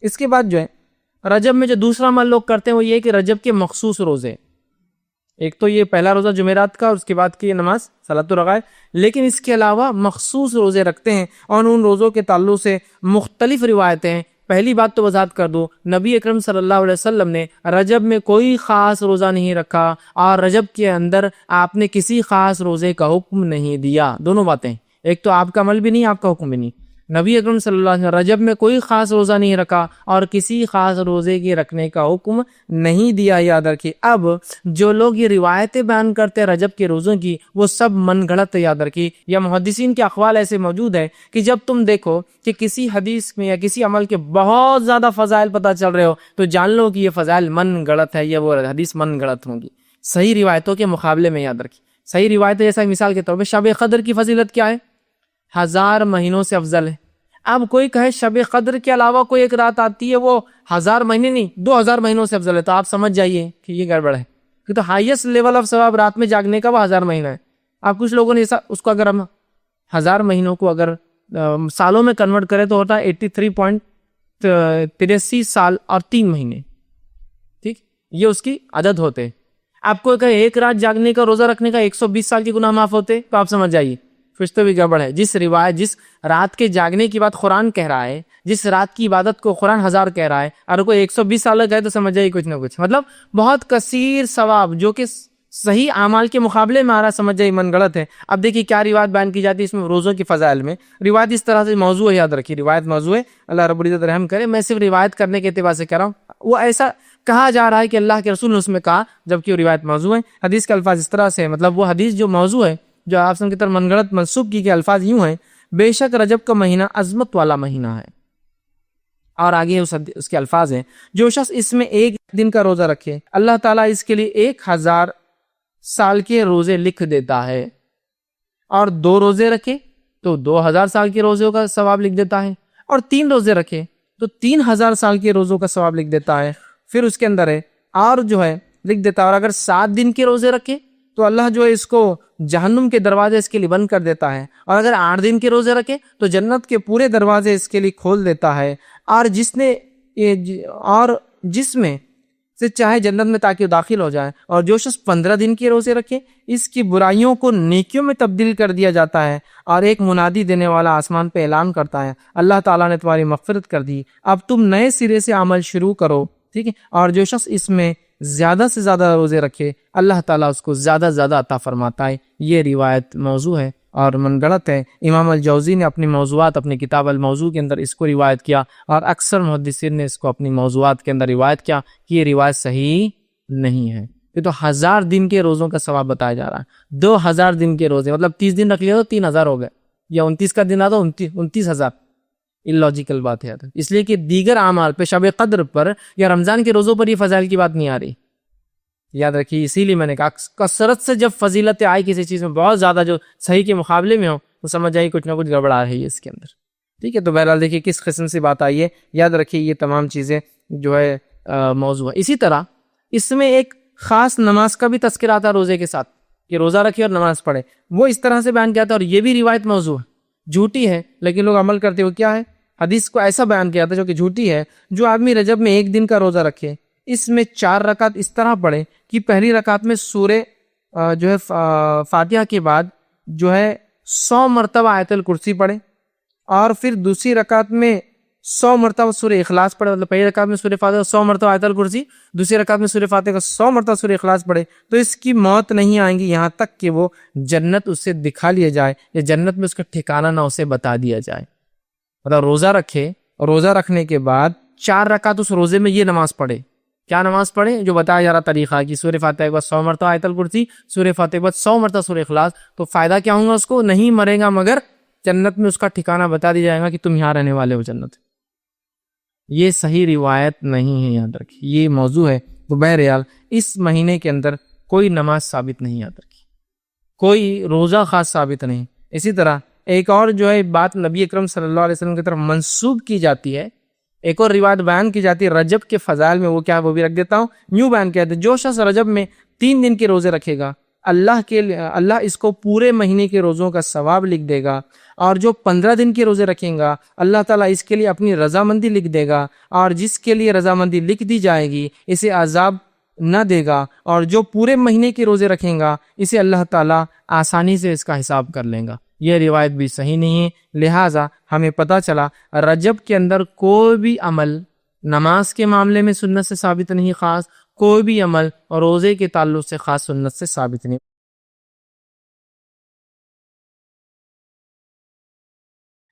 اس کے بعد جو ہے رجب میں جو دوسرا عمل لوگ کرتے ہیں وہ یہ کہ رجب کے مخصوص روزے، ایک تو یہ پہلا روزہ جمعرات کا اور اس کے بعد کی نماز صلاۃ الرغائب، لیکن اس کے علاوہ مخصوص روزے رکھتے ہیں اور ان روزوں کے تعلق سے مختلف روایتیں ہیں۔ پہلی بات تو وضاحت کر دوں، نبی اکرم صلی اللہ علیہ وسلم نے رجب میں کوئی خاص روزہ نہیں رکھا اور رجب کے اندر آپ نے کسی خاص روزے کا حکم نہیں دیا۔ دونوں باتیں، ایک تو آپ کا عمل بھی نہیں، آپ کا حکم بھی نہیں۔ نبی اکرم صلی اللہ علیہ وسلم رجب میں کوئی خاص روزہ نہیں رکھا اور کسی خاص روزے کے رکھنے کا حکم نہیں دیا، یاد رکھیے۔ اب جو لوگ یہ روایتیں بیان کرتے ہیں رجب کے روزوں کی، وہ سب من گھڑت ہے، یاد رکھیے۔ یا محدثین کے اقوال ایسے موجود ہیں کہ جب تم دیکھو کہ کسی حدیث میں یا کسی عمل کے بہت زیادہ فضائل پتہ چل رہے ہو تو جان لو کہ یہ فضائل من گھڑت ہے یا وہ حدیث من گھڑت ہوں گی، صحیح روایتوں کے مقابلے میں۔ یاد رکھیے صحیح روایتیں، جیسا مثال کے طور پہ شب قدر کی فضیلت کیا ہے؟ 1000 مہینوں سے افضل ہے۔ اب کوئی کہے شب قدر کے علاوہ کوئی ایک رات آتی ہے وہ 1000 مہینے نہیں 2000 مہینوں سے افضل ہے، تو آپ سمجھ جائیے کہ یہ گڑبڑ ہے، کہ تو ہائیسٹ لیول آف ثواب رات میں جاگنے کا وہ 1000 مہینہ ہے۔ اب کچھ لوگوں نے اس کو اگر ہم 1000 مہینوں کو اگر سالوں میں کنورٹ کرے تو ہوتا ہے 83.83 سال اور 3 مہینے، ٹھیک، یہ اس کی عدد ہوتے ہیں۔ آپ کو کہے ایک رات جاگنے کا روزہ رکھنے کا 120 سال کے گناہ معاف ہوتے، تو آپ سمجھ جائیے کچھ تو بھی گڑبڑ ہے۔ جس رات کے جاگنے کی بات قرآن کہہ رہا ہے، جس رات کی عبادت کو قرآن 1000 کہہ رہا ہے، اور کوئی 120 سال کہے تو سمجھ جائیے کچھ نہ کچھ، مطلب بہت کثیر ثواب جو کہ صحیح اعمال کے مقابلے میں آ رہا، سمجھ جائیے من گڑت ہے۔ اب دیکھیے کیا روایت بیان کی جاتی ہے اس میں روزوں کی فضائل میں۔ روایت اس طرح سے موضوع ہے، یاد رکھیے روایت موضوع ہے، اللہ رب العزت رحم کرے۔ میں صرف روایت کرنے کے اعتبار سے کہہ رہا ہوں، وہ ایسا کہا جا رہا ہے کہ اللہ کے رسول نے اس میں کہا، جبکہ وہ روایت موضوع ہے۔ حدیث کے الفاظ اس طرح سے، مطلب وہ حدیث جو موضوع ہے، جو آپ کی طرف من گڑت منسوب کی گئی، الفاظ یوں ہیں: بے شک رجب کا مہینہ عظمت والا مہینہ ہے، اور آگے اس کے الفاظ ہیں: جو شخص اس میں ایک دن کا روزہ رکھے اللہ تعالیٰ اس کے لیے 1000 سال کے روزے لکھ دیتا ہے، اور 2 روزے رکھے تو 2000 سال کے روزوں کا ثواب لکھ دیتا ہے، اور 3 روزے رکھے تو 3000 سال کے روزوں کا ثواب لکھ دیتا ہے۔ پھر اس کے اندر ہے اور جو ہے لکھ دیتا ہے، اور اگر 7 دن کے روزے رکھے تو اللہ جو ہے اس کو جہنم کے دروازے اس کے لیے بند کر دیتا ہے، اور اگر 8 دن کے روزے رکھے تو جنت کے پورے دروازے اس کے لیے کھول دیتا ہے، اور جس میں سے چاہے جنت میں تاکہ وہ داخل ہو جائے۔ اور جو شخص 15 دن کے روزے رکھے اس کی برائیوں کو نیکیوں میں تبدیل کر دیا جاتا ہے، اور ایک منادی دینے والا آسمان پہ اعلان کرتا ہے: اللہ تعالیٰ نے تمہاری مغفرت کر دی، اب تم نئے سرے سے عمل شروع کرو، ٹھیک ہے۔ اور جو شخص اس میں زیادہ سے زیادہ روزے رکھے اللہ تعالیٰ اس کو زیادہ سے زیادہ عطا فرماتا ہے۔ یہ روایت موضوع ہے اور من گڑت ہے۔ امام الجوزی نے اپنی موضوعات، اپنی کتاب الموضوع کے اندر اس کو روایت کیا، اور اکثر محدثین نے اس کو اپنی موضوعات کے اندر روایت کیا کہ یہ روایت صحیح نہیں ہے۔ یہ تو 1000 دن کے روزوں کا ثواب بتایا جا رہا ہے، 2000 دن کے روزے، مطلب 30 دن رکھ لیا تو 3000 ہو گئے، یا 29 کا دن آتا 29000۔ اللاجیکل بات ہے، اس لیے کہ دیگر اعمال پہ، شب قدر پر یا رمضان کے روزوں پر یہ فضائل کی بات نہیں آ رہی، یاد رکھیے۔ اسی لیے میں نے کہا کثرت سے جب فضیلت آئی کسی چیز میں بہت زیادہ جو صحیح کے مقابلے میں ہو تو سمجھ جائیے کچھ نہ کچھ گڑبڑ آ رہی ہے اس کے اندر، ٹھیک ہے۔ تو بہرحال دیکھیے کس قسم سے بات آئی ہے، یاد رکھیے یہ تمام چیزیں جو ہے موضوع ہے۔ اسی طرح اس میں ایک خاص نماز کا بھی تذکرہ آتا ہے روزے کے ساتھ، کہ روزہ رکھے اور نماز پڑھے، وہ اس طرح سے بیان کیا تھا، اور یہ بھی روایت موضوع ہے، جھوٹی ہے لیکن لوگ عمل کرتے ہوئے کیا ہے، حدیث کو ایسا بیان کیا تھا جو کہ جھوٹی ہے: جو آدمی رجب میں 1 دن کا روزہ رکھے اس میں 4 رکعت اس طرح پڑھے کہ پہلی رکعت میں سورہ جو ہے فاتحہ کے بعد جو ہے 100 مرتبہ آیت الکرسی پڑھے، اور پھر دوسری رکعت میں 100 مرتبہ سورہ اخلاص پڑھے، مطلب پہلی رکعت میں سورہ فاتحہ 100 مرتبہ آیت الکرسی، دوسری رکعت میں سورہ فاتحہ کا 100 مرتبہ سورہ اخلاص پڑھے، تو اس کی موت نہیں آئیں گی یہاں تک کہ وہ جنت اس سے دکھا لیا جائے، یا جنت میں اس کا ٹھکانہ نہ اسے بتا دیا جائے۔ مطلب روزہ رکھے، روزہ رکھنے کے بعد 4 رکعت اس روزے میں یہ نماز پڑھے، کیا نماز پڑھے جو بتایا جا رہا طریقہ کہ سورہ فاتحہ کے بعد 100 مرتبہ آیت الکرسی، سورہ فاتحہ کے بعد 100 مرتبہ سورہ اخلاص، تو فائدہ کیا ہوگا اس کو؟ نہیں مرے گا، مگر جنت میں اس کا ٹھکانہ بتا دیا جائے گا کہ تم یہاں رہنے والے ہو جنت۔ یہ صحیح روایت نہیں ہے، یاد رکھیے یہ موضوع ہے۔ تو بہرحال اس مہینے کے اندر کوئی نماز ثابت نہیں، یاد رکھیے کوئی روزہ خاص ثابت نہیں۔ اسی طرح ایک اور جو ہے بات نبی اکرم صلی اللہ علیہ وسلم کی طرف منسوب کی جاتی ہے، ایک اور روایت بیان کی جاتی ہے رجب کے فضائل میں، وہ کیا ہے وہ بھی رکھ دیتا ہوں۔ یوں بیان کیا ہے: جو شخص رجب میں 3 دن کے روزے رکھے گا اللہ اس کو پورے مہینے کے روزوں کا ثواب لکھ دے گا، اور جو 15 دن کے روزے رکھیں گا اللہ تعالیٰ اس کے لیے اپنی رضامندی لکھ دے گا، اور جس کے لیے رضامندی لکھ دی جائے گی اسے عذاب نہ دے گا، اور جو پورے مہینے کے روزے رکھیں گا اسے اللہ تعالیٰ آسانی سے اس کا حساب کر لیں گا۔ یہ روایت بھی صحیح نہیں ہے، لہٰذا ہمیں پتہ چلا رجب کے اندر کوئی بھی عمل نماز کے معاملے میں سنت سے ثابت نہیں، خاص کوئی بھی عمل اور روزے کے تعلق سے خاص سنت سے ثابت نہیں۔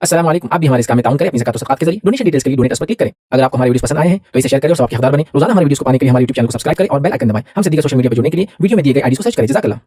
السلام علیکم، آپ بھی ہمارے اس کام میں تعاون کریں اپنی زکات و صدقات کے ذریعے۔ ڈونیشن ڈیٹیلز کے لیے ڈونیٹ پر کلک کریں۔ اگر آپ کو ہمارے ویڈیوز پسند آئے ہیں تو اسے شیئر کریں اور سب کے حقدار بنیں۔ روزانہ ہمارے ویڈیوز کو پانے کے لیے ہمارے یوٹیوب چینل کو سبسکرائب کریں اور بیل آئکن دبائیں۔ ہم سے دیگر سوشل میڈیا پر جڑنے کے لیے ویڈیو میں دیے گئے آئی ڈی کو سرچ کریں۔ جزاک اللہ۔